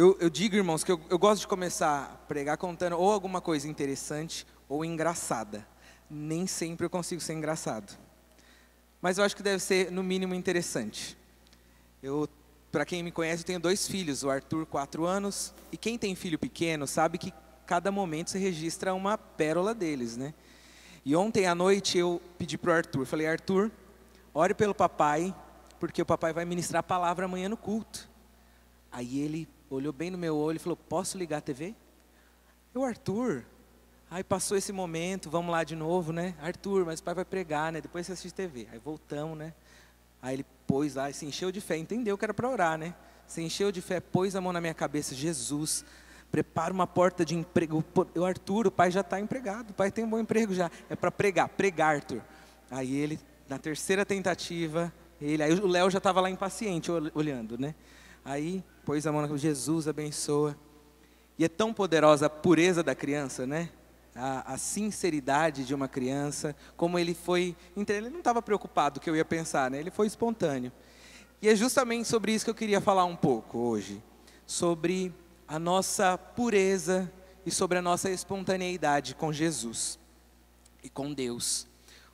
Eu digo, irmãos, que eu gosto de começar a pregar contando ou alguma coisa interessante ou engraçada. Nem sempre eu consigo ser engraçado. Mas eu acho que deve ser, no mínimo, interessante. Para quem me conhece, eu tenho 2 filhos, o Arthur, 4 anos. E quem tem filho pequeno sabe que cada momento se registra uma pérola deles, né? E ontem à noite eu pedi para o Arthur, falei, Arthur, ore pelo papai, porque o papai vai ministrar a palavra amanhã no culto. Aí ele olhou bem no meu olho e falou, posso ligar a TV? Eu, Arthur, aí passou esse momento, vamos lá de novo, né? Arthur, mas o pai vai pregar, né? Depois você assiste TV. Aí voltamos, né? Aí ele pôs lá, se encheu de fé, entendeu que era para orar, né? Se encheu de fé, pôs a mão na minha cabeça, Jesus, prepara uma porta de emprego. Eu, Arthur, o pai já está empregado, o pai tem um bom emprego já. É para pregar, Arthur. Aí ele, na terceira tentativa, aí o Léo já estava lá impaciente, olhando, né? Aí pôs a mão na cabeça, Jesus abençoa. E é tão poderosa a pureza da criança, né? A sinceridade de uma criança, como ele foi, ele não estava preocupado do que eu ia pensar, né? Ele foi espontâneo. E é justamente sobre isso que eu queria falar um pouco hoje, sobre a nossa pureza e sobre a nossa espontaneidade com Jesus e com Deus.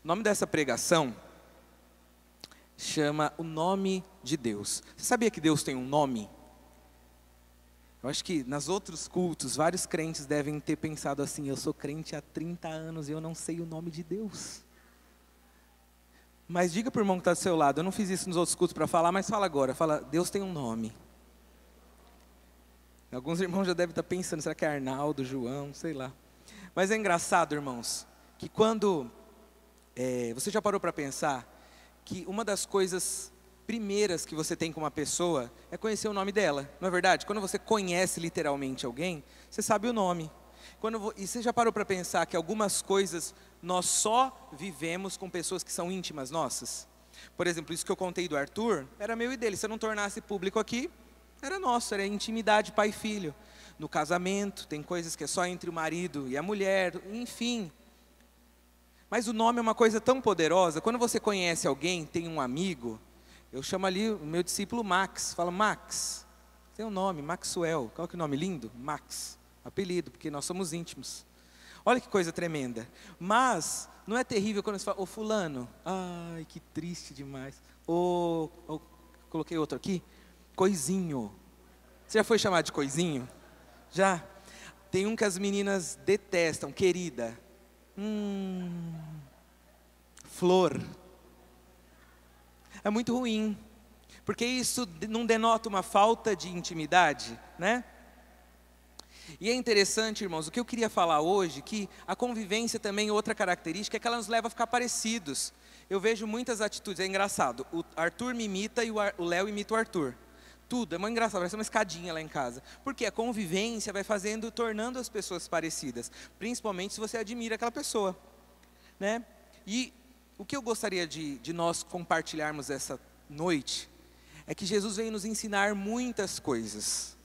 O nome dessa pregação chama O Nome de Deus. Você sabia que Deus tem um nome? Eu acho que nos outros cultos, vários crentes devem ter pensado assim, eu sou crente há 30 anos e eu não sei o nome de Deus. Mas diga para o irmão que está do seu lado, eu não fiz isso nos outros cultos para falar, mas fala agora, fala, Deus tem um nome. Alguns irmãos já devem estar pensando, será que é Arnaldo, João, sei lá. Mas é engraçado, irmãos, que quando, você já parou para pensar, que uma das coisas primeiras que você tem com uma pessoa é conhecer o nome dela, não é verdade? Quando você conhece literalmente alguém, você sabe o nome. E você já parou para pensar que algumas coisas nós só vivemos com pessoas que são íntimas nossas? Por exemplo, isso que eu contei do Arthur, era meu e dele. Se eu não tornasse público aqui, era nosso, era intimidade pai e filho. No casamento, tem coisas que é só entre o marido e a mulher, enfim. Mas o nome é uma coisa tão poderosa. Quando você conhece alguém, tem um amigo, eu chamo ali o meu discípulo Max, falo, Max, tem um nome, Maxwell, qual que é o nome lindo? Max, apelido, porque nós somos íntimos. Olha que coisa tremenda. Mas não é terrível quando você fala, ô fulano, ai que triste demais. Coloquei outro aqui, coisinho. Você já foi chamado de coisinho? Já? Tem um que as meninas detestam, querida. Flor. É muito ruim, porque isso não denota uma falta de intimidade, né? E é interessante, irmãos, o que eu queria falar hoje, que a convivência também, outra característica, é que ela nos leva a ficar parecidos. Eu vejo muitas atitudes, é engraçado, o Arthur me imita e o Léo imita o Arthur. Tudo, é muito engraçado, parece uma escadinha lá em casa. Porque a convivência vai tornando as pessoas parecidas, principalmente se você admira aquela pessoa, né? E o que eu gostaria de nós compartilharmos essa noite, é que Jesus veio nos ensinar muitas coisas,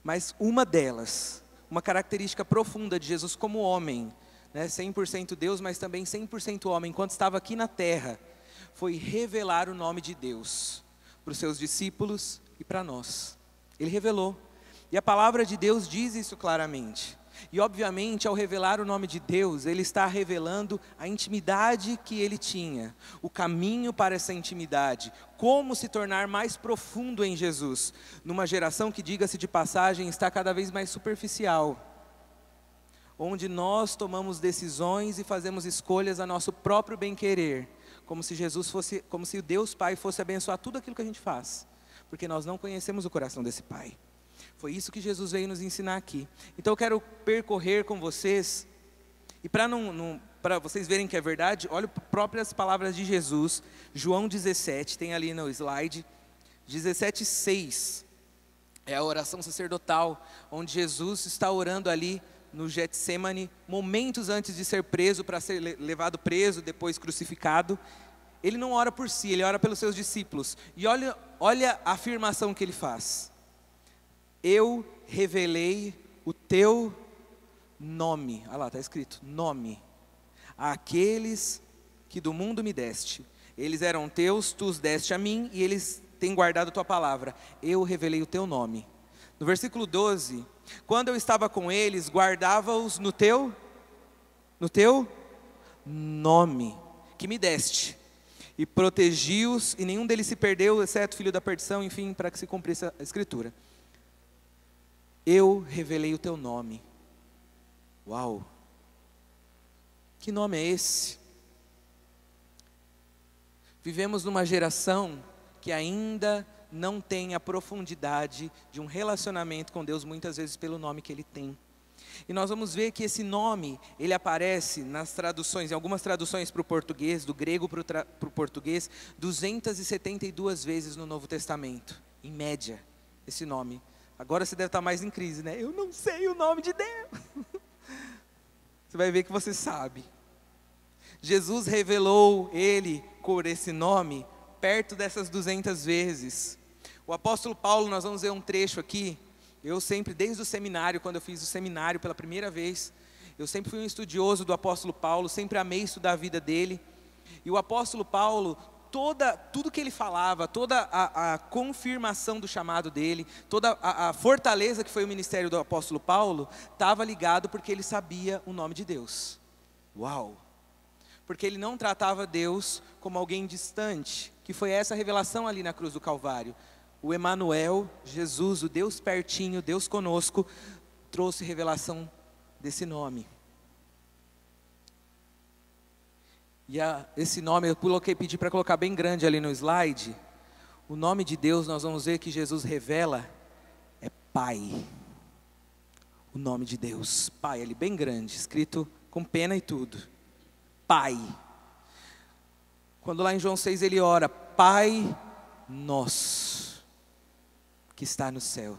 mas uma delas, uma característica profunda de Jesus como homem, né, 100% Deus, mas também 100% homem, enquanto estava aqui na terra, foi revelar o nome de Deus, para os seus discípulos e para nós. Ele revelou, e a palavra de Deus diz isso claramente. E obviamente ao revelar o nome de Deus, Ele está revelando a intimidade que Ele tinha, o caminho para essa intimidade, como se tornar mais profundo em Jesus, numa geração que, diga-se de passagem, está cada vez mais superficial, onde nós tomamos decisões e fazemos escolhas a nosso próprio bem-querer, como se o Deus Pai fosse abençoar tudo aquilo que a gente faz, porque nós não conhecemos o coração desse Pai. Foi isso que Jesus veio nos ensinar aqui. Então eu quero percorrer com vocês, e para vocês verem que é verdade, olha as próprias palavras de Jesus, João 17, tem ali no slide, 17:6, é a oração sacerdotal, onde Jesus está orando ali no Getsemane, momentos antes de ser preso, para ser levado preso, depois crucificado. Ele não ora por si, ele ora pelos seus discípulos, e olha a afirmação que ele faz. Eu revelei o teu nome, olha lá, está escrito, nome, àqueles que do mundo me deste, eles eram teus, tu os deste a mim, e eles têm guardado a tua palavra, eu revelei o teu nome. No versículo 12, quando eu estava com eles, guardava-os no teu nome, que me deste, e protegi-os, e nenhum deles se perdeu, exceto o filho da perdição, enfim, para que se cumprisse a escritura. Eu revelei o teu nome. Uau! Que nome é esse? Vivemos numa geração que ainda não tem a profundidade de um relacionamento com Deus, muitas vezes pelo nome que Ele tem. E nós vamos ver que esse nome, ele aparece nas traduções, em algumas traduções para o português, do grego para o português, 272 vezes no Novo Testamento, em média, esse nome. Agora você deve estar mais em crise, né? Eu não sei o nome de Deus. Você vai ver que você sabe. Jesus revelou Ele por esse nome perto dessas 200 vezes. O apóstolo Paulo, nós vamos ver um trecho aqui. Eu sempre, desde o seminário, quando eu fiz o seminário pela primeira vez, eu sempre fui um estudioso do apóstolo Paulo, sempre amei estudar a vida dele. E o apóstolo Paulo, tudo que ele falava, toda a confirmação do chamado dele, toda a fortaleza que foi o ministério do apóstolo Paulo, estava ligado porque ele sabia o nome de Deus. Uau! Porque ele não tratava Deus como alguém distante, que foi essa revelação ali na cruz do Calvário. O Emanuel, Jesus, o Deus pertinho, Deus conosco, trouxe revelação desse nome. E esse nome, eu pedi para colocar bem grande ali no slide. O nome de Deus, nós vamos ver que Jesus revela, é Pai. O nome de Deus, Pai, ali bem grande, escrito com pena e tudo. Pai. Quando lá em João 6 ele ora, Pai nosso, que está no céu.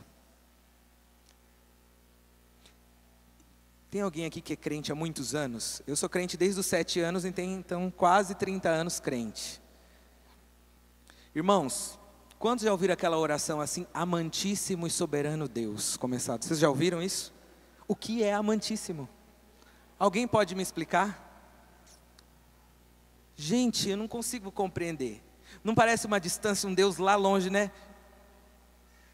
Tem alguém aqui que é crente há muitos anos? Eu sou crente desde os 7 anos e tenho então quase 30 anos crente. Irmãos, quantos já ouviram aquela oração assim, amantíssimo e soberano Deus, começado? Vocês já ouviram isso? O que é amantíssimo? Alguém pode me explicar? Gente, eu não consigo compreender. Não parece uma distância, um Deus lá longe, né?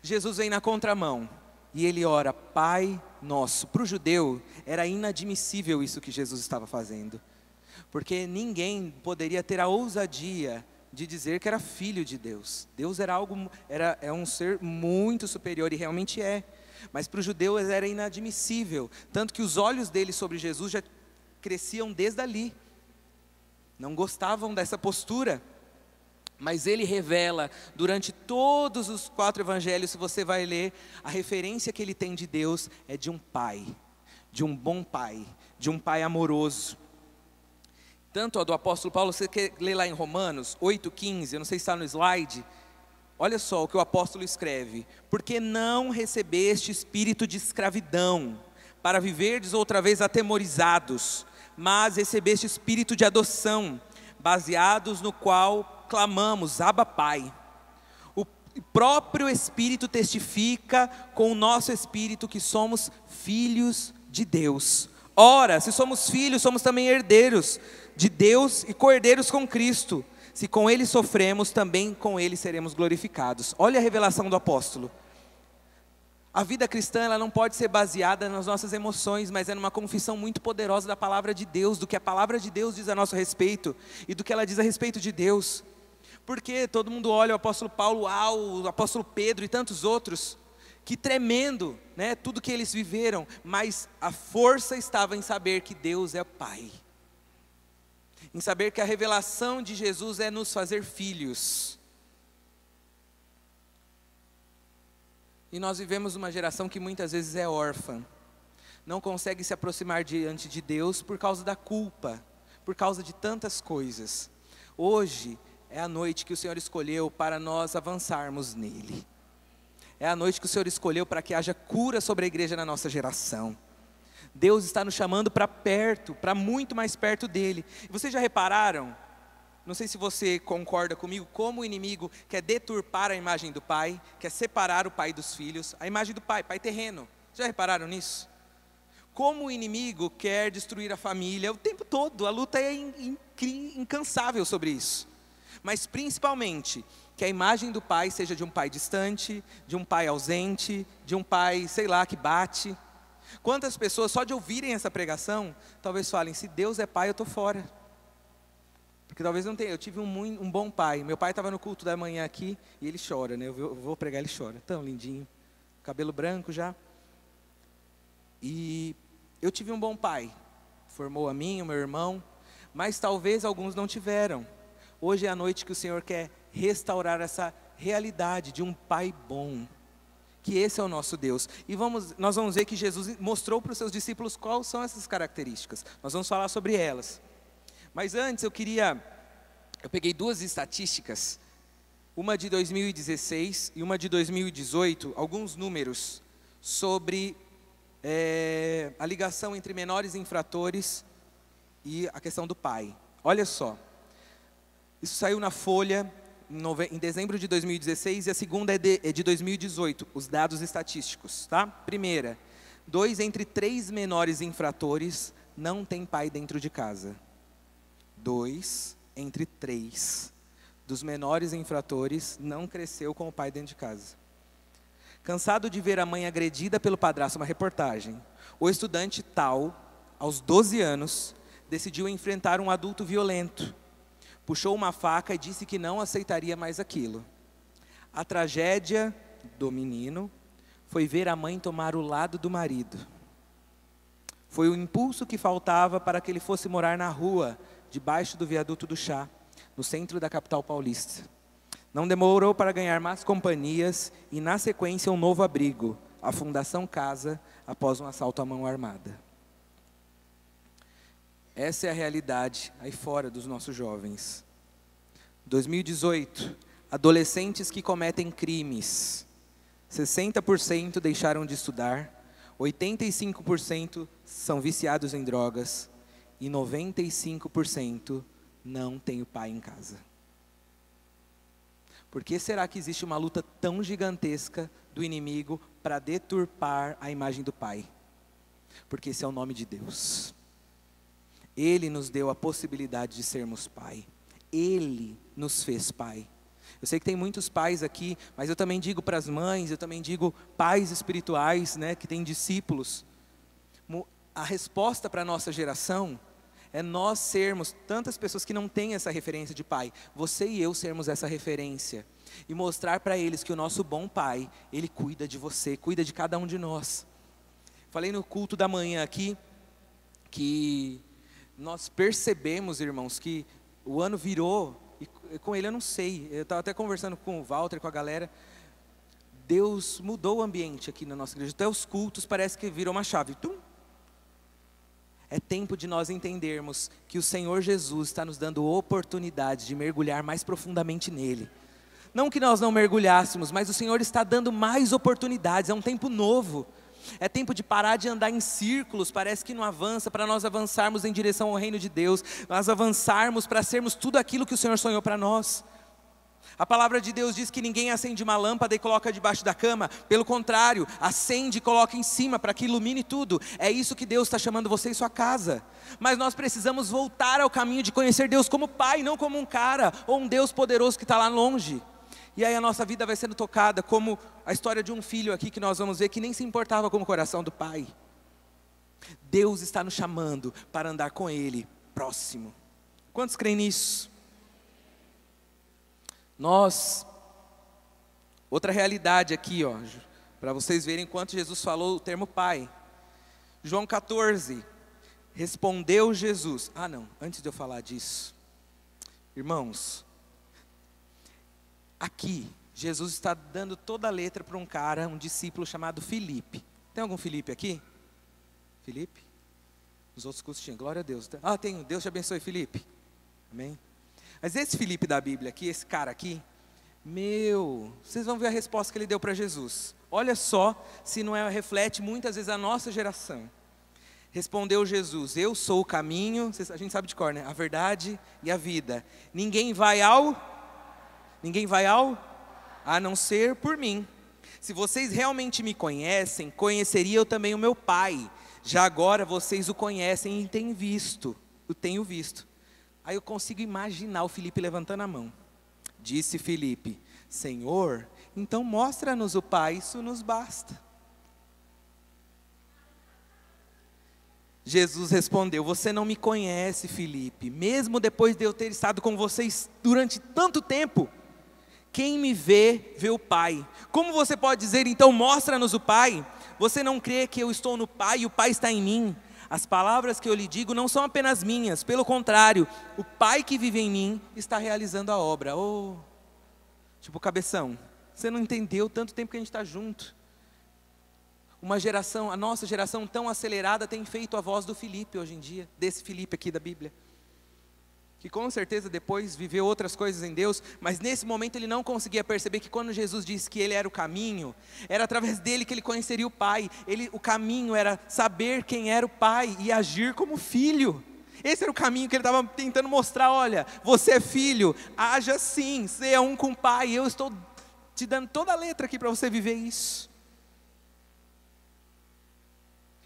Jesus vem na contramão e ele ora, Pai nosso. Para o judeu era inadmissível isso que Jesus estava fazendo, porque ninguém poderia ter a ousadia de dizer que era filho de Deus. Deus é um ser muito superior e realmente é, mas para os judeus era inadmissível, tanto que os olhos deles sobre Jesus já cresciam desde ali, não gostavam dessa postura. Mas ele revela, durante todos os 4 evangelhos, se você vai ler, a referência que ele tem de Deus é de um pai, de um bom pai, de um pai amoroso. Tanto a do apóstolo Paulo, você quer ler lá em Romanos 8,15, eu não sei se está no slide, olha só o que o apóstolo escreve: porque não recebeste espírito de escravidão, para viverdes outra vez atemorizados, mas recebeste espírito de adoção, baseados no qual clamamos, Abba Pai. O próprio Espírito testifica com o nosso espírito que somos filhos de Deus. Ora, se somos filhos, somos também herdeiros de Deus e co-herdeiros com Cristo. Se com Ele sofremos, também com Ele seremos glorificados. Olha a revelação do apóstolo. A vida cristã, ela não pode ser baseada nas nossas emoções, mas é numa confissão muito poderosa da palavra de Deus, do que a palavra de Deus diz a nosso respeito e do que ela diz a respeito de Deus. Porque todo mundo olha o apóstolo Paulo, o apóstolo Pedro e tantos outros, que tremendo, né, tudo que eles viveram, mas a força estava em saber que Deus é Pai, em saber que a revelação de Jesus é nos fazer filhos. E nós vivemos uma geração que muitas vezes é órfã, não consegue se aproximar diante de Deus por causa da culpa, por causa de tantas coisas. Hoje é a noite que o Senhor escolheu para nós avançarmos nele. É a noite que o Senhor escolheu para que haja cura sobre a igreja na nossa geração. Deus está nos chamando para perto, para muito mais perto dele. E vocês já repararam, não sei se você concorda comigo, como o inimigo quer deturpar a imagem do pai, quer separar o pai dos filhos, a imagem do pai terreno. Já repararam nisso? Como o inimigo quer destruir a família o tempo todo, a luta é incansável sobre isso. Mas principalmente, que a imagem do pai seja de um pai distante, de um pai ausente, de um pai, sei lá, que bate. Quantas pessoas, só de ouvirem essa pregação, talvez falem, se Deus é pai, eu estou fora. Porque talvez não tenha, eu tive um bom pai. Meu pai estava no culto da manhã aqui, e ele chora, né? Eu vou pregar, ele chora, tão lindinho. Cabelo branco já. E eu tive um bom pai, formou a mim, o meu irmão, mas talvez alguns não tiveram. Hoje é a noite que o Senhor quer restaurar essa realidade de um pai bom, que esse é o nosso Deus. E nós vamos ver que Jesus mostrou para os seus discípulos quais são essas características. Nós vamos falar sobre elas. Mas antes eu peguei duas estatísticas, uma de 2016 e uma de 2018, alguns números sobre a ligação entre menores infratores e a questão do pai. Olha só, isso saiu na Folha em dezembro de 2016 e a segunda é de 2018, os dados estatísticos, tá? Primeira, 2 entre 3 menores infratores não têm pai dentro de casa. 2 entre 3 dos menores infratores não cresceu com o pai dentro de casa. Cansado de ver a mãe agredida pelo padrasto, uma reportagem, o estudante tal, aos 12 anos, decidiu enfrentar um adulto violento. Puxou uma faca e disse que não aceitaria mais aquilo. A tragédia do menino foi ver a mãe tomar o lado do marido. Foi o impulso que faltava para que ele fosse morar na rua, debaixo do viaduto do Chá, no centro da capital paulista. Não demorou para ganhar más companhias e, na sequência, um novo abrigo, a Fundação Casa, após um assalto à mão armada. Essa é a realidade aí fora dos nossos jovens. 2018, adolescentes que cometem crimes. 60% deixaram de estudar, 85% são viciados em drogas e 95% não têm o pai em casa. Por que será que existe uma luta tão gigantesca do inimigo para deturpar a imagem do pai? Porque esse é o nome de Deus. Ele nos deu a possibilidade de sermos pai. Ele nos fez pai. Eu sei que tem muitos pais aqui, mas eu também digo para as mães, eu também digo pais espirituais, né, que têm discípulos. A resposta para a nossa geração é nós sermos tantas pessoas que não têm essa referência de pai. Você e eu sermos essa referência. E mostrar para eles que o nosso bom pai, ele cuida de você, cuida de cada um de nós. Falei no culto da manhã aqui, que nós percebemos, irmãos, que o ano virou, e com ele eu não sei, eu estava até conversando com o Walter, com a galera, Deus mudou o ambiente aqui na nossa igreja, até os cultos parece que virou uma chave, tum. É tempo de nós entendermos que o Senhor Jesus está nos dando oportunidade de mergulhar mais profundamente nele. Não que nós não mergulhássemos, mas o Senhor está dando mais oportunidades, é um tempo novo. É tempo de parar de andar em círculos, parece que não avança, para nós avançarmos em direção ao reino de Deus, nós avançarmos para sermos tudo aquilo que o Senhor sonhou para nós. A palavra de Deus diz que ninguém acende uma lâmpada e coloca debaixo da cama, pelo contrário, acende e coloca em cima para que ilumine tudo. É isso que Deus está chamando você e sua casa. Mas nós precisamos voltar ao caminho de conhecer Deus como Pai, não como um cara ou um Deus poderoso que está lá longe. E aí a nossa vida vai sendo tocada, como a história de um filho aqui que nós vamos ver, que nem se importava com o coração do pai. Deus está nos chamando para andar com Ele, próximo. Quantos creem nisso? Outra realidade aqui, ó, para vocês verem quanto Jesus falou o termo pai. João 14, respondeu Jesus. Antes de eu falar disso, irmãos, aqui, Jesus está dando toda a letra para um cara, um discípulo chamado Filipe. Tem algum Filipe aqui? Filipe? Os outros cursos tinham, glória a Deus. Tenho, Deus te abençoe, Filipe. Amém? Mas esse Filipe da Bíblia aqui, esse cara aqui, vocês vão ver a resposta que ele deu para Jesus. Olha só, se não reflete muitas vezes a nossa geração. Respondeu Jesus, eu sou o caminho, a gente sabe de cor, né? A verdade e a vida. Ninguém vai a não ser por mim. Se vocês realmente me conhecem, conheceriam também o meu Pai. Já agora vocês o conhecem e o tenho visto. Aí eu consigo imaginar o Filipe levantando a mão. Disse Filipe, Senhor, então mostra-nos o Pai, isso nos basta. Jesus respondeu: você não me conhece, Filipe, mesmo depois de eu ter estado com vocês durante tanto tempo. Quem me vê, vê o Pai. Como você pode dizer, então, mostra-nos o Pai? Você não crê que eu estou no Pai e o Pai está em mim? As palavras que eu lhe digo não são apenas minhas, pelo contrário, o Pai que vive em mim está realizando a obra. Tipo, cabeção, você não entendeu tanto tempo que a gente está junto. Uma geração, a nossa geração tão acelerada tem feito a voz do Filipe hoje em dia, desse Filipe aqui da Bíblia. Que com certeza depois viveu outras coisas em Deus, mas nesse momento ele não conseguia perceber que quando Jesus disse que ele era o caminho, era através dele que ele conheceria o Pai. O caminho era saber quem era o Pai e agir como filho. Esse era o caminho que ele estava tentando mostrar. Olha, você é filho, haja assim, seja um com o Pai. Eu estou te dando toda a letra aqui para você viver isso.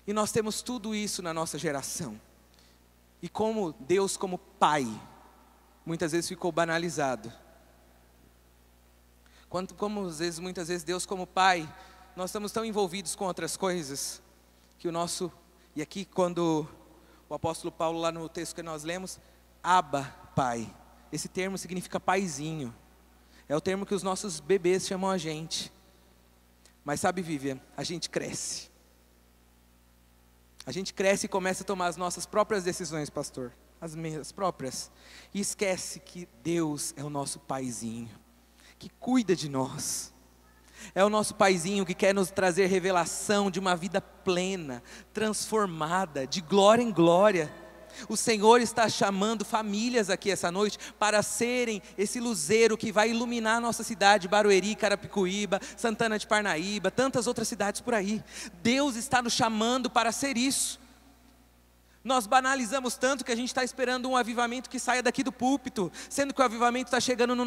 E nós temos tudo isso na nossa geração. E como Deus como Pai, muitas vezes ficou banalizado. Muitas vezes Deus como Pai, nós estamos tão envolvidos com outras coisas, que e aqui quando o apóstolo Paulo lá no texto que nós lemos, Abba, Pai, esse termo significa paizinho, é o termo que os nossos bebês chamam a gente. Mas sabe, Vivian, a gente cresce. A gente cresce e começa a tomar as nossas próprias decisões, pastor. As minhas próprias. E esquece que Deus é o nosso paizinho, que cuida de nós. É o nosso paizinho que quer nos trazer revelação de uma vida plena, transformada, de glória em glória. O Senhor está chamando famílias aqui essa noite para serem esse luzeiro que vai iluminar a nossa cidade, Barueri, Carapicuíba, Santana de Parnaíba, tantas outras cidades por aí. Deus está nos chamando para ser isso. Nós banalizamos tanto que a gente está esperando um avivamento que saia daqui do púlpito, sendo que o avivamento está chegando na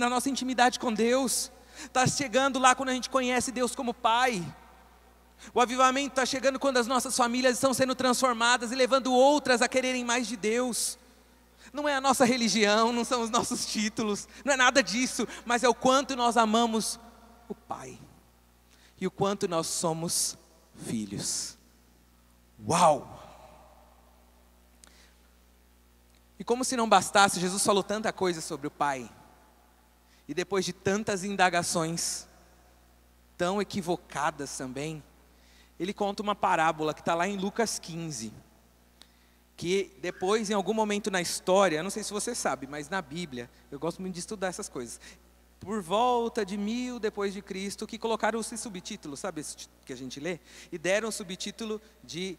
nossa intimidade com Deus, está chegando lá quando a gente conhece Deus como Pai. O avivamento está chegando quando as nossas famílias estão sendo transformadas e levando outras a quererem mais de Deus. Não é a nossa religião, não são os nossos títulos, não é nada disso, mas é o quanto nós amamos o Pai e o quanto nós somos filhos. Uau! E como se não bastasse, Jesus falou tanta coisa sobre o Pai, e depois de tantas indagações tão equivocadas também, ele conta uma parábola que está lá em Lucas 15, que depois, em algum momento na história, não sei se você sabe, mas na Bíblia, eu gosto muito de estudar essas coisas, por volta de 1000 depois de Cristo, que colocaram esse subtítulo, sabe esse que a gente lê? E deram o subtítulo de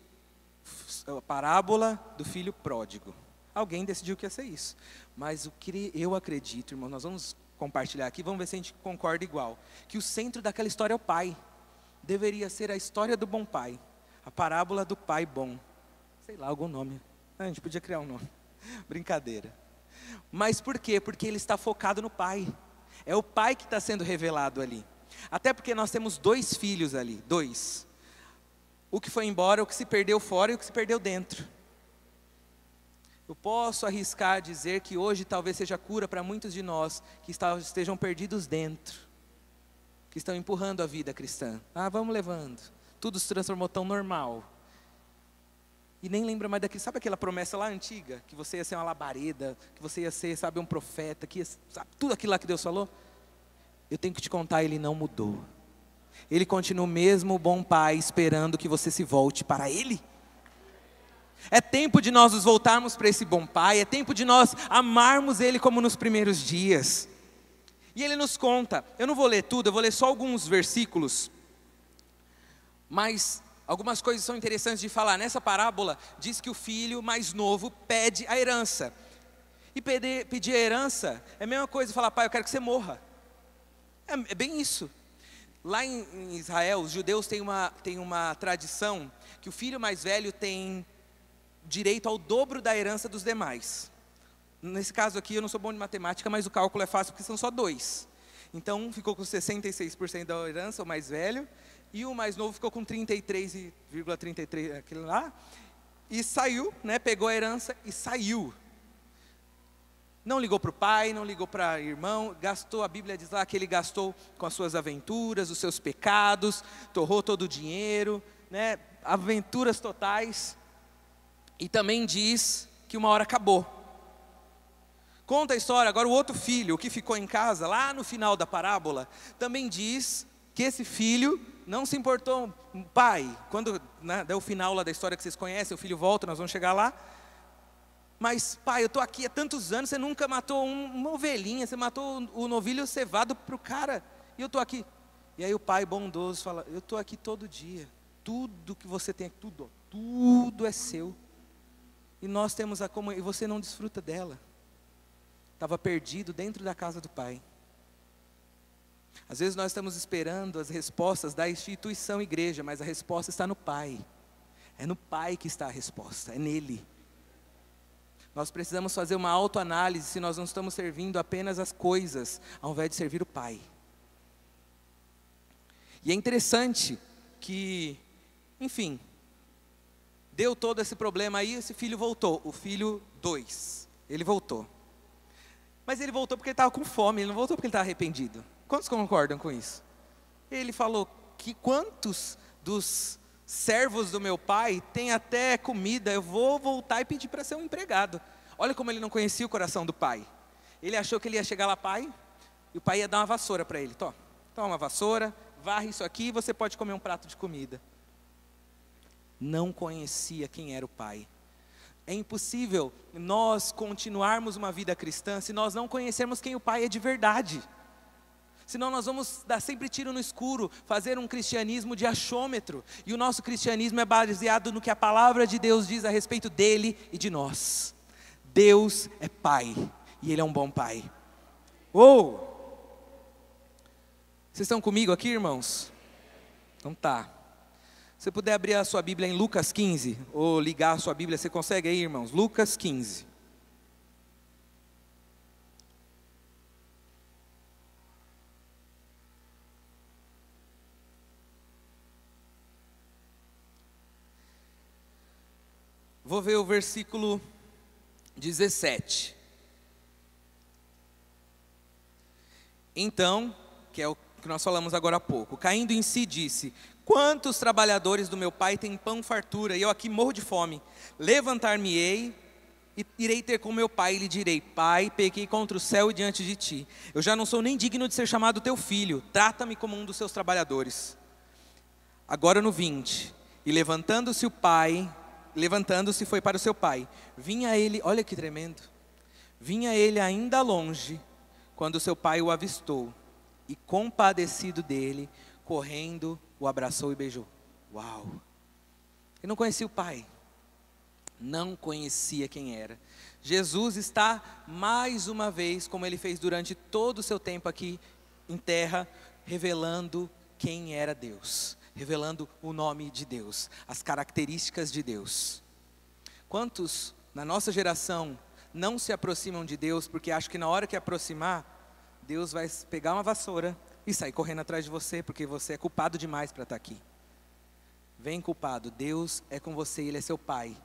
Parábola do Filho Pródigo. Alguém decidiu que ia ser isso, mas o que eu acredito, irmão, nós vamos compartilhar aqui, vamos ver se a gente concorda igual, que o centro daquela história é o Pai. Deveria ser a história do bom pai, a parábola do pai bom, sei lá, algum nome, a gente podia criar um nome, brincadeira. Mas por quê? Porque ele está focado no Pai, é o Pai que está sendo revelado ali, até porque nós temos 2 filhos ali, 2, o que foi embora, o que se perdeu fora e o que se perdeu dentro. Eu posso arriscar dizer que hoje talvez seja cura para muitos de nós que estejam perdidos dentro, que estão empurrando a vida cristã. Vamos levando. Tudo se transformou tão normal. E nem lembra mais daquilo. Sabe aquela promessa lá antiga? Que você ia ser uma labareda, que você ia ser, sabe, um profeta, sabe, tudo aquilo lá que Deus falou? Eu tenho que te contar, Ele não mudou. Ele continua o mesmo bom Pai, esperando que você se volte para Ele. É tempo de nós nos voltarmos para esse bom Pai. É tempo de nós amarmos Ele como nos primeiros dias. E ele nos conta, eu não vou ler tudo, eu vou ler só alguns versículos, mas algumas coisas são interessantes de falar. Nessa parábola, diz que o filho mais novo pede a herança. E pedir a herança é a mesma coisa de falar: pai, eu quero que você morra. É bem isso. Lá em Israel, os judeus têm uma tradição que o filho mais velho tem direito ao dobro da herança dos demais. Nesse caso aqui, eu não sou bom de matemática, mas o cálculo é fácil porque são só 2. Então, um ficou com 66% da herança, o mais velho, e o mais novo ficou com 33,33, aquele lá, e saiu, né, pegou a herança e saiu. Não ligou para o pai, não ligou para o irmão, gastou, a Bíblia diz lá que ele gastou com as suas aventuras, os seus pecados, torrou todo o dinheiro, né? Aventuras totais. E também diz que uma hora acabou. Conta a história, agora o outro filho, o que ficou em casa, lá no final da parábola, também diz que esse filho não se importou, pai, quando, né, der o final lá da história que vocês conhecem, o filho volta, nós vamos chegar lá, mas pai, eu estou aqui há tantos anos, você nunca matou uma ovelhinha, você matou o novilho cevado para o cara, e eu estou aqui. E aí o pai bondoso fala, eu estou aqui todo dia, tudo que você tem, tudo é seu, e nós temos a comunhão, e você não desfruta dela. Estava perdido dentro da casa do pai. Às vezes nós estamos esperando as respostas da instituição igreja, mas a resposta está no pai. É no pai que está a resposta, é nele. Nós precisamos fazer uma autoanálise se nós não estamos servindo apenas as coisas, ao invés de servir o pai. E é interessante que, enfim, deu todo esse problema aí, esse filho voltou, o filho 2, ele voltou. Mas ele voltou porque ele estava com fome, ele não voltou porque ele estava arrependido. Quantos concordam com isso? Ele falou que quantos dos servos do meu pai têm até comida, eu vou voltar e pedir para ser um empregado. Olha como ele não conhecia o coração do pai. Ele achou que ele ia chegar lá, pai, e o pai ia dar uma vassoura para ele. Toma uma vassoura, varre isso aqui e você pode comer um prato de comida. Não conhecia quem era o pai. É impossível nós continuarmos uma vida cristã se nós não conhecermos quem o pai é de verdade. Senão nós vamos dar sempre tiro no escuro, fazer um cristianismo de achômetro. E o nosso cristianismo é baseado no que a palavra de Deus diz a respeito dele e de nós. Deus é pai, e ele é um bom pai. Vocês estão comigo aqui, irmãos? Então tá. Se você puder abrir a sua Bíblia em Lucas 15, ou ligar a sua Bíblia, você consegue aí, irmãos? Lucas 15. Vou ver o versículo 17. Então, que é o que nós falamos agora há pouco, caindo em si disse, quantos trabalhadores do meu pai têm pão fartura, e eu aqui morro de fome, levantar-me-ei, e irei ter com meu pai, e lhe direi, pai, pequei contra o céu e diante de ti, eu já não sou nem digno de ser chamado teu filho, trata-me como um dos seus trabalhadores. Agora no 20, e levantando-se foi para o seu pai, vinha ele, olha que tremendo, vinha ele ainda longe, quando seu pai o avistou, e compadecido dele, correndo, o abraçou e beijou. Uau! Ele não conhecia o pai, não conhecia quem era. Jesus está mais uma vez, como ele fez durante todo o seu tempo aqui em terra, revelando quem era Deus, revelando o nome de Deus, as características de Deus. Quantos na nossa geração não se aproximam de Deus porque acham que na hora que aproximar, Deus vai pegar uma vassoura e sair correndo atrás de você, porque você é culpado demais para estar aqui. Vem culpado, Deus é com você, Ele é seu pai.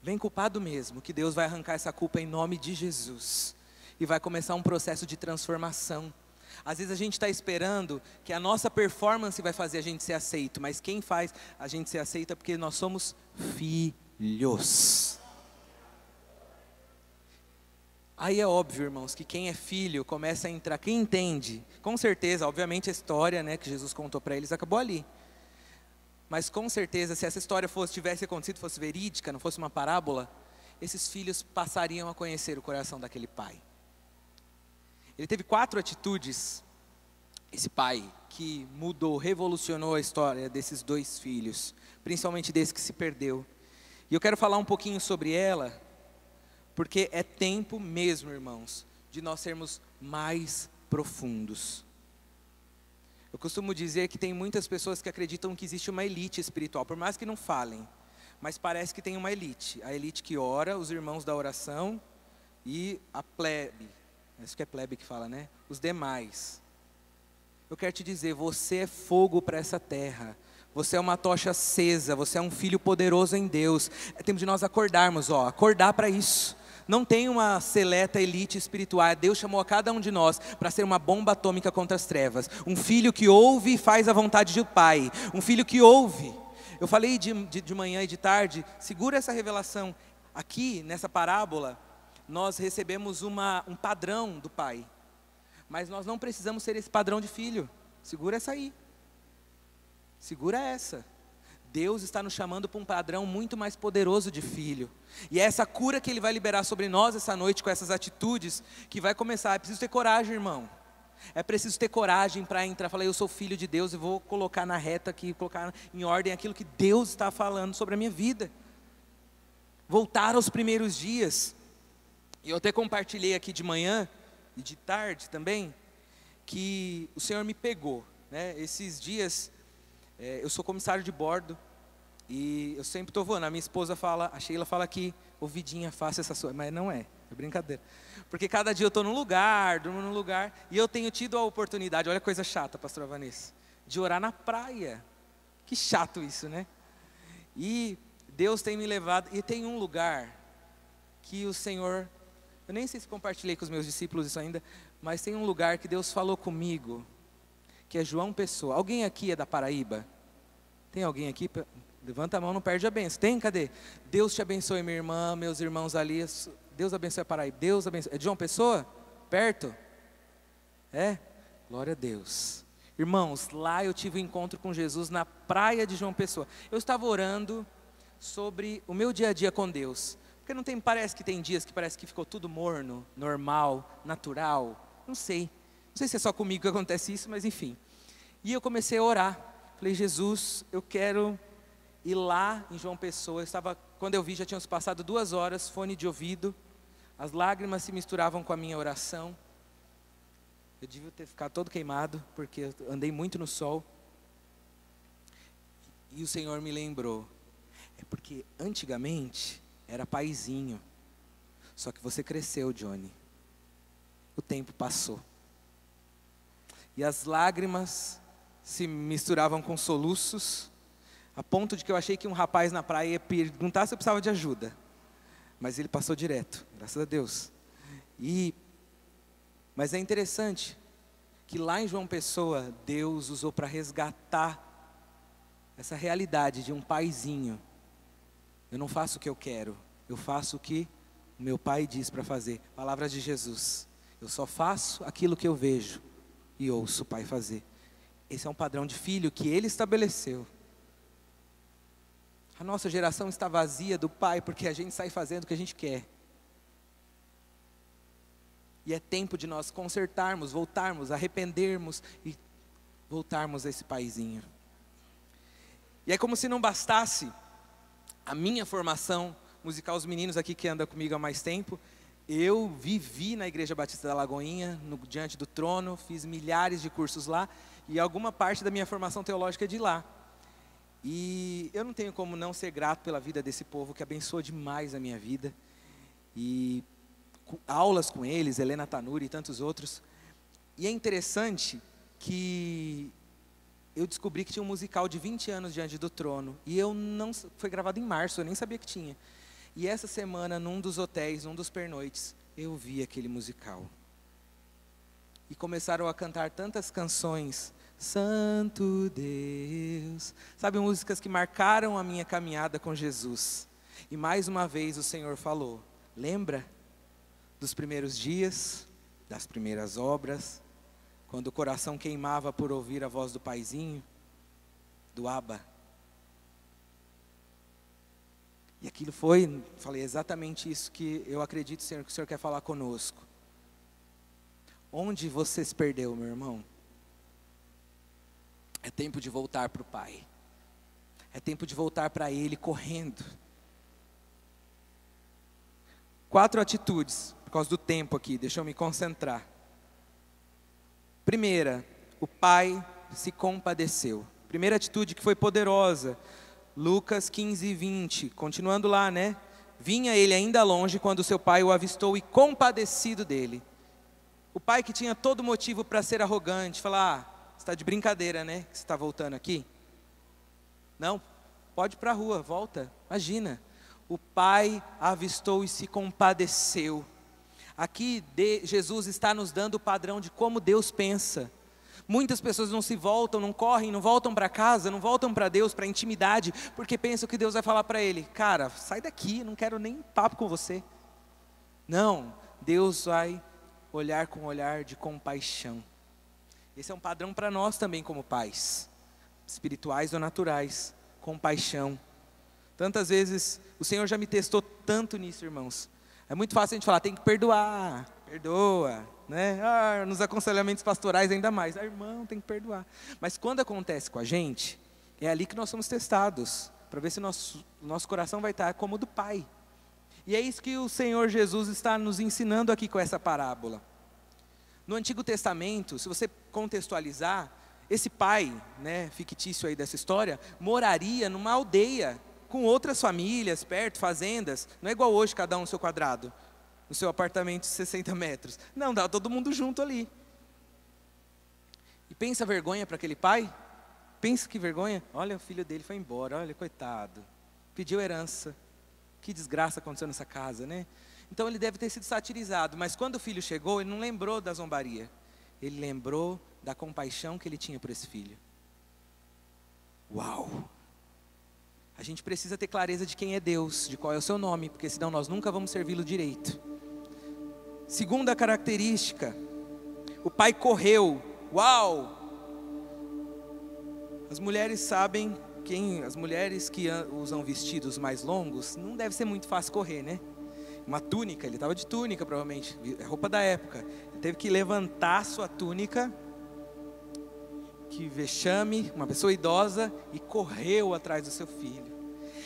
Vem culpado mesmo, que Deus vai arrancar essa culpa em nome de Jesus. E vai começar um processo de transformação. Às vezes a gente está esperando que a nossa performance vai fazer a gente ser aceito, mas quem faz a gente ser aceito é porque nós somos filhos. Aí é óbvio, irmãos, que quem é filho começa a entrar, quem entende, com certeza, obviamente a história, né, que Jesus contou para eles acabou ali. Mas com certeza, se essa história tivesse acontecido, fosse verídica, não fosse uma parábola, esses filhos passariam a conhecer o coração daquele pai. Ele teve 4 atitudes, esse pai, que mudou, revolucionou a história desses 2 filhos, principalmente desse que se perdeu. E eu quero falar um pouquinho sobre ela, porque é tempo mesmo, irmãos, de nós sermos mais profundos. Eu costumo dizer que tem muitas pessoas que acreditam que existe uma elite espiritual, por mais que não falem, mas parece que tem uma elite. A elite que ora, os irmãos da oração e a plebe. Acho que é plebe que fala, né? Os demais. Eu quero te dizer, você é fogo para essa terra. Você é uma tocha acesa, você é um filho poderoso em Deus. É tempo de nós acordarmos, acordar para isso. Não tem uma seleta elite espiritual. Deus chamou a cada um de nós para ser uma bomba atômica contra as trevas. Um filho que ouve e faz a vontade do Pai. Um filho que ouve. Eu falei de manhã e de tarde, segura essa revelação. Aqui, nessa parábola, nós recebemos um padrão do Pai. Mas nós não precisamos ser esse padrão de filho. Segura essa aí. Segura essa. Deus está nos chamando para um padrão muito mais poderoso de filho. E é essa cura que Ele vai liberar sobre nós essa noite, com essas atitudes, que vai começar. É preciso ter coragem, irmão. É preciso ter coragem para entrar, falar, eu sou filho de Deus e vou colocar na reta aqui, colocar em ordem aquilo que Deus está falando sobre a minha vida. Voltar aos primeiros dias. Eu até compartilhei aqui de manhã e de tarde também, que o Senhor me pegou, né? Esses dias... eu sou comissário de bordo e eu sempre estou voando. A minha esposa fala, a Sheila fala que, ouvidinha, faça essa sua, mas não é brincadeira. Porque cada dia eu estou num lugar, durmo num lugar, e eu tenho tido a oportunidade, olha a coisa chata, pastora Vanessa, de orar na praia. Que chato isso, né? E Deus tem me levado, e tem um lugar que o Senhor, eu nem sei se compartilhei com os meus discípulos isso ainda, mas tem um lugar que Deus falou comigo, que é João Pessoa. Alguém aqui é da Paraíba? Tem alguém aqui? Levanta a mão, não perde a bênção. Tem? Cadê? Deus te abençoe, minha irmã, meus irmãos ali. Deus abençoe a Paraíba. Deus abençoe. É de João Pessoa? Perto? É? Glória a Deus. Irmãos, lá eu tive um encontro com Jesus na praia de João Pessoa. Eu estava orando sobre o meu dia a dia com Deus. Porque não tem, parece que tem dias que parece que ficou tudo morno, normal, natural. Não sei. Não sei se é só comigo que acontece isso, mas enfim. E eu comecei a orar. Falei, Jesus, eu quero ir lá em João Pessoa. Quando eu vi, já tinham se passado 2 horas, fone de ouvido. As lágrimas se misturavam com a minha oração. Eu devia ter ficado todo queimado, porque eu andei muito no sol. E o Senhor me lembrou. É porque antigamente era paizinho. Só que você cresceu, Johnny. O tempo passou. E as lágrimas se misturavam com soluços, a ponto de que eu achei que um rapaz na praia ia perguntar se eu precisava de ajuda. Mas ele passou direto, graças a Deus. Mas é interessante que lá em João Pessoa, Deus usou para resgatar essa realidade de um paizinho. Eu não faço o que eu quero, eu faço o que o meu pai diz para fazer. Palavras de Jesus. Eu só faço aquilo que eu vejo e ouço o pai fazer. Esse é um padrão de filho que ele estabeleceu. A nossa geração está vazia do pai porque a gente sai fazendo o que a gente quer. E é tempo de nós consertarmos, voltarmos, arrependermos e voltarmos a esse paizinho. E é como se não bastasse a minha formação musical, os meninos aqui que andam comigo há mais tempo. Eu vivi na Igreja Batista da Lagoinha, diante do trono, fiz milhares de cursos lá, e alguma parte da minha formação teológica é de lá. E eu não tenho como não ser grato pela vida desse povo, que abençoa demais a minha vida. E aulas com eles, Helena Tanuri e tantos outros. E é interessante que eu descobri que tinha um musical de 20 anos diante do trono, e foi gravado em março, eu nem sabia que tinha. E essa semana, num dos hotéis, num dos pernoites, eu vi aquele musical. E começaram a cantar tantas canções. Santo Deus. Sabe, músicas que marcaram a minha caminhada com Jesus. E mais uma vez o Senhor falou. Lembra dos primeiros dias, das primeiras obras, quando o coração queimava por ouvir a voz do paizinho, do Abba. E aquilo falei exatamente isso que eu acredito, Senhor, que o Senhor quer falar conosco. Onde você se perdeu, meu irmão? É tempo de voltar para o Pai. É tempo de voltar para Ele correndo. 4 atitudes, por causa do tempo aqui, deixa eu me concentrar. Primeira, o Pai se compadeceu. Primeira atitude que foi poderosa. Lucas 15, 20, continuando lá, né? Vinha ele ainda longe quando seu pai o avistou e compadecido dele. O pai que tinha todo motivo para ser arrogante, falar, você está de brincadeira, né? Que você está voltando aqui? Não, pode ir para a rua, volta, imagina. O pai avistou e se compadeceu. Aqui Jesus está nos dando o padrão de como Deus pensa. Muitas pessoas não se voltam, não correm, não voltam para casa, não voltam para Deus, para a intimidade, porque pensam que Deus vai falar para ele: cara, sai daqui, não quero nem papo com você. Não, Deus vai olhar com um olhar de compaixão. Esse é um padrão para nós também como pais, espirituais ou naturais, compaixão. Tantas vezes, o Senhor já me testou tanto nisso, irmãos. É muito fácil a gente falar, tem que perdoar, perdoa, né? Nos aconselhamentos pastorais ainda mais, irmão, tem que perdoar. Mas quando acontece com a gente, é ali que nós somos testados, para ver se nosso coração vai estar como o do Pai. E é isso que o Senhor Jesus está nos ensinando aqui com essa parábola. No Antigo Testamento, se você contextualizar, esse pai, né, fictício aí dessa história, moraria numa aldeia, com outras famílias, perto, fazendas. Não é igual hoje, cada um no seu quadrado, no seu apartamento de 60 metros. Não, dá todo mundo junto ali. E pensa a vergonha para aquele pai. Pensa que vergonha. Olha, o filho dele foi embora, olha, coitado. Pediu herança. Que desgraça aconteceu nessa casa, né? Então ele deve ter sido satirizado. Mas quando o filho chegou, ele não lembrou da zombaria. Ele lembrou da compaixão que ele tinha por esse filho. Uau! A gente precisa ter clareza de quem é Deus, de qual é o seu nome, porque senão nós nunca vamos servi-lo direito. Segunda característica, o pai correu. Uau! As mulheres sabem, as mulheres que usam vestidos mais longos, não deve ser muito fácil correr, né? Uma túnica, ele estava de túnica provavelmente, é roupa da época. Ele teve que levantar sua túnica, que vexame, uma pessoa idosa, e correu atrás do seu filho.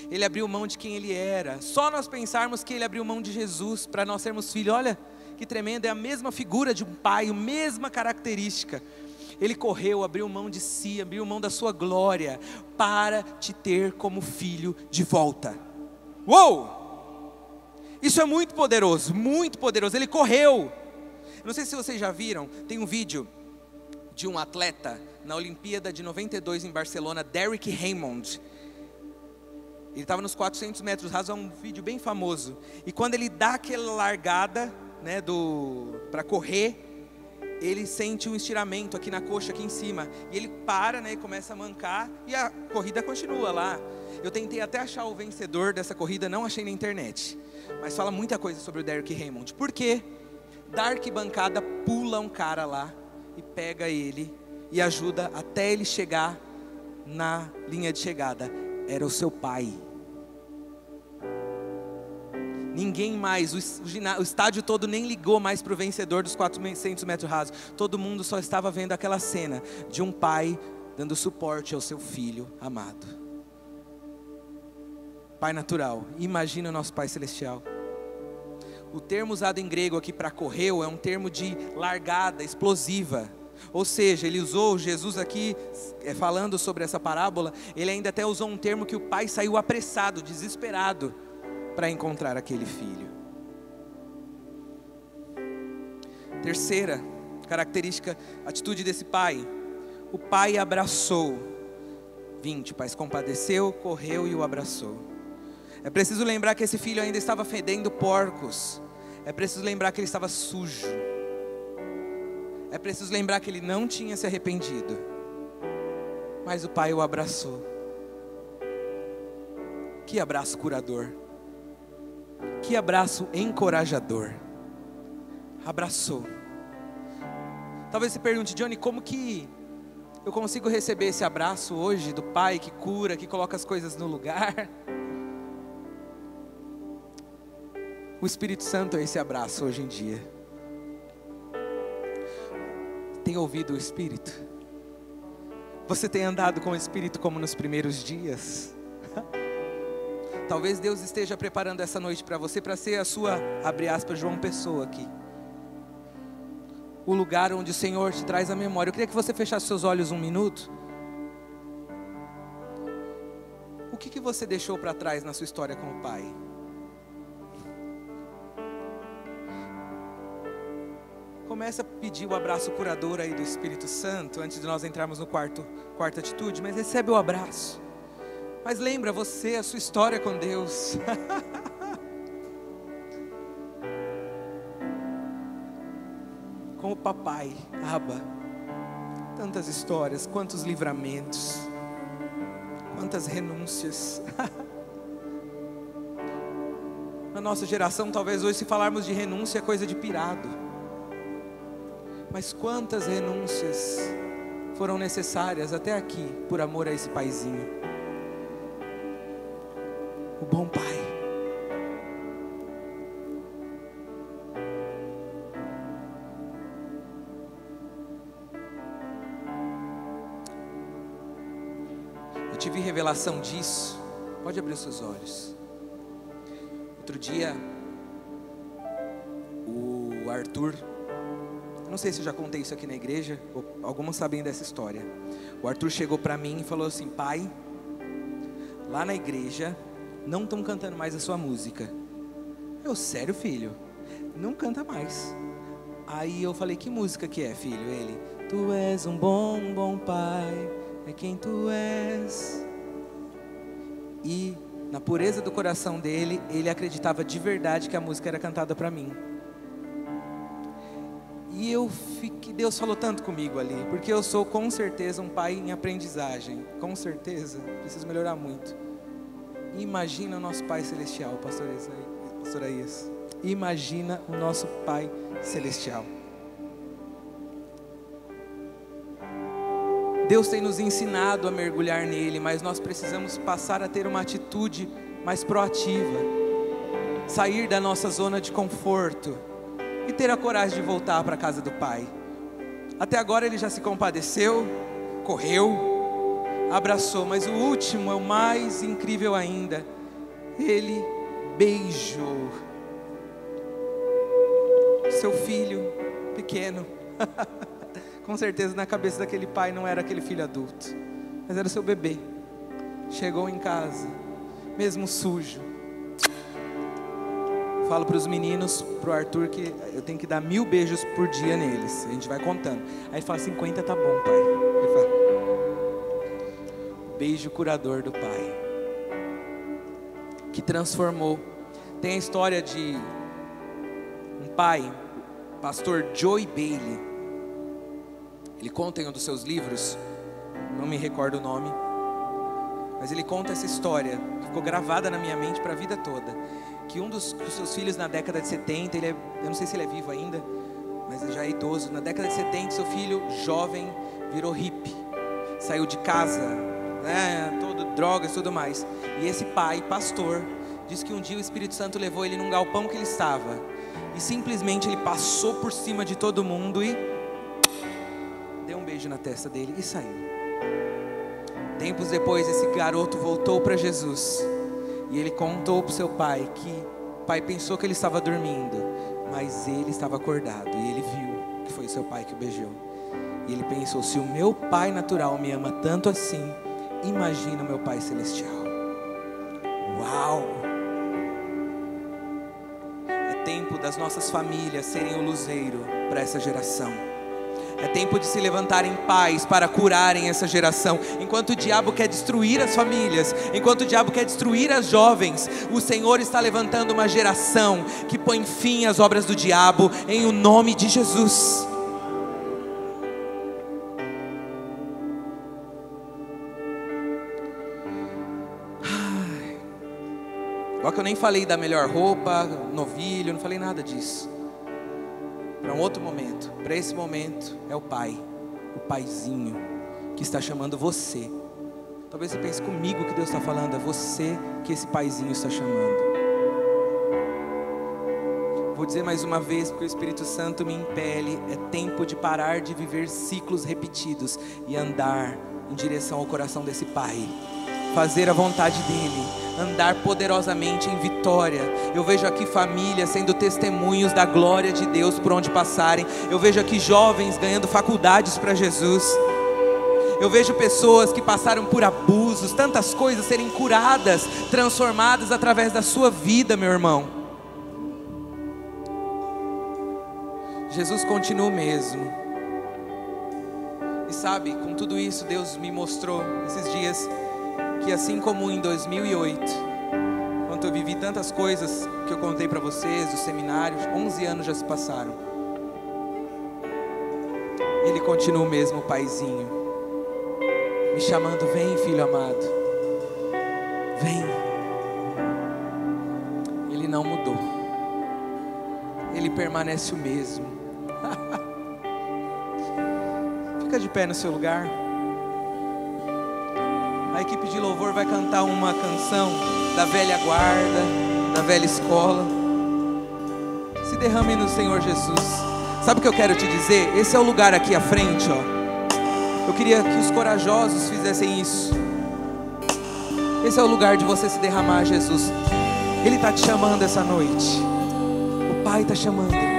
Ele abriu mão de quem ele era. Só nós pensarmos que ele abriu mão de Jesus para nós sermos filhos. Olha que tremendo, é a mesma figura de um pai, a mesma característica. Ele correu, abriu mão de si, abriu mão da sua glória para te ter como filho de volta. Uou! Isso é muito poderoso, muito poderoso. Ele correu. Não sei se vocês já viram, tem um vídeo de um atleta na Olimpíada de 92 em Barcelona, Derek Raymond. Ele estava nos 400 metros rasos, é um vídeo bem famoso. E quando ele dá aquela largada, né, para correr, ele sente um estiramento aqui na coxa, aqui em cima. E ele para, né, e começa a mancar, e a corrida continua lá. Eu tentei até achar o vencedor dessa corrida, não achei na internet. Mas fala muita coisa sobre o Derek Raymond. Por quê? Da arquibancada pula um cara lá e pega ele e ajuda até ele chegar na linha de chegada. Era o seu pai. Ninguém mais, o estádio todo nem ligou mais para o vencedor dos 400 metros rasos. Todo mundo só estava vendo aquela cena de um pai dando suporte ao seu filho amado. Pai natural, imagina o nosso Pai Celestial. O termo usado em grego aqui para correu é um termo de largada, explosiva. Ou seja, ele usou, Jesus aqui falando sobre essa parábola, ele ainda até usou um termo que o pai saiu apressado, desesperado, para encontrar aquele filho. Terceira característica, atitude desse pai. O pai abraçou. 20, o pai se compadeceu, correu e o abraçou. É preciso lembrar que esse filho ainda estava fedendo porcos. É preciso lembrar que ele estava sujo. É preciso lembrar que ele não tinha se arrependido. Mas o pai o abraçou. Que abraço curador. Que abraço encorajador. Abraçou. Talvez você pergunte, Johnny, como que eu consigo receber esse abraço hoje do pai que cura, que coloca as coisas no lugar? O Espírito Santo é esse abraço hoje em dia. Tem ouvido o Espírito? Você tem andado com o Espírito como nos primeiros dias? Talvez Deus esteja preparando essa noite para você, para ser a sua, abre aspas, João Pessoa aqui. O lugar onde o Senhor te traz a memória. Eu queria que você fechasse seus olhos um minuto. O que você deixou para trás na sua história com o Pai? Comece a pedir o abraço curador aí do Espírito Santo, antes de nós entrarmos no quarta atitude, mas recebe o abraço. Mas lembra você, a sua história com Deus. Com o papai, Abba. Tantas histórias, quantos livramentos, quantas renúncias. Na nossa geração, talvez hoje, se falarmos de renúncia, é coisa de pirado. Mas quantas renúncias foram necessárias até aqui, por amor a esse paizinho. O bom pai. Eu tive revelação disso. Pode abrir os seus olhos. Outro dia, o Arthur, eu não sei se eu já contei isso aqui na igreja, ou alguns sabem dessa história. O Arthur chegou para mim e falou assim: pai, lá na igreja não estão cantando mais a sua música. Eu, sério, filho? Não canta mais. Aí eu falei: que música que é, filho? Ele: tu és um bom pai, é quem tu és. E na pureza do coração dele, ele acreditava de verdade que a música era cantada para mim. E Deus falou tanto comigo ali, porque eu sou com certeza um pai em aprendizagem, com certeza, preciso melhorar muito. Imagina o nosso Pai Celestial, pastor Isaías. Imagina o nosso Pai Celestial. Deus tem nos ensinado a mergulhar nele, mas nós precisamos passar a ter uma atitude mais proativa, sair da nossa zona de conforto e ter a coragem de voltar para a casa do Pai. Até agora ele já se compadeceu, correu, abraçou, mas o último é o mais incrível ainda. Ele beijou seu filho pequeno. Com certeza na cabeça daquele pai não era aquele filho adulto, mas era o seu bebê. Chegou em casa, mesmo sujo. Falo para os meninos, para o Arthur, que eu tenho que dar 1000 beijos por dia neles. A gente vai contando. Aí ele fala: 50 tá bom, pai. Ele fala: beijo curador do pai, que transformou. Tem a história de um pai, pastor Joey Bailey. Ele conta em um dos seus livros, não me recordo o nome, mas ele conta essa história, que ficou gravada na minha mente para a vida toda. Que um dos seus filhos na década de 70, eu não sei se ele é vivo ainda, mas ele já é idoso. Na década de 70, seu filho jovem virou hippie, saiu de casa, né, drogas e tudo mais. E esse pai, pastor, disse que um dia o Espírito Santo levou ele num galpão que ele estava, e simplesmente ele passou por cima de todo mundo e deu um beijo na testa dele e saiu. Tempos depois, esse garoto voltou para Jesus e ele contou para o seu pai que o pai pensou que ele estava dormindo, mas ele estava acordado e ele viu que foi o seu pai que o beijou. E ele pensou: se o meu pai natural me ama tanto assim, imagina o meu pai celestial. Uau! É tempo das nossas famílias serem o luzeiro para essa geração. É tempo de se levantarem pais para curarem essa geração. Enquanto o diabo quer destruir as famílias, enquanto o diabo quer destruir as jovens, o Senhor está levantando uma geração que põe fim às obras do diabo, em o nome de Jesus. Igual que eu nem falei da melhor roupa, novilho, não falei nada disso. Para um outro momento, para esse momento é o pai, o paizinho que está chamando você. Talvez você pense comigo que Deus está falando, é você que esse paizinho está chamando. Vou dizer mais uma vez, porque o Espírito Santo me impele: é tempo de parar de viver ciclos repetidos e andar em direção ao coração desse pai, fazer a vontade dele, andar poderosamente em vitória. Eu vejo aqui famílias sendo testemunhos da glória de Deus por onde passarem. Eu vejo aqui jovens ganhando faculdades para Jesus. Eu vejo pessoas que passaram por abusos, tantas coisas serem curadas, transformadas através da sua vida, meu irmão. Jesus continua o mesmo. E sabe, com tudo isso Deus me mostrou esses dias que assim como em 2008, quando eu vivi tantas coisas que eu contei para vocês, do seminário, 11 anos já se passaram. Ele continua o mesmo paizinho, me chamando: vem, filho amado, vem. Ele não mudou, ele permanece o mesmo. Fica de pé no seu lugar. A equipe de louvor vai cantar uma canção da velha guarda, da velha escola. Se derrame no Senhor Jesus. Sabe o que eu quero te dizer? Esse é o lugar aqui à frente, ó. Eu queria que os corajosos fizessem isso. Esse é o lugar de você se derramar a Jesus. Ele está te chamando essa noite. O Pai está chamando.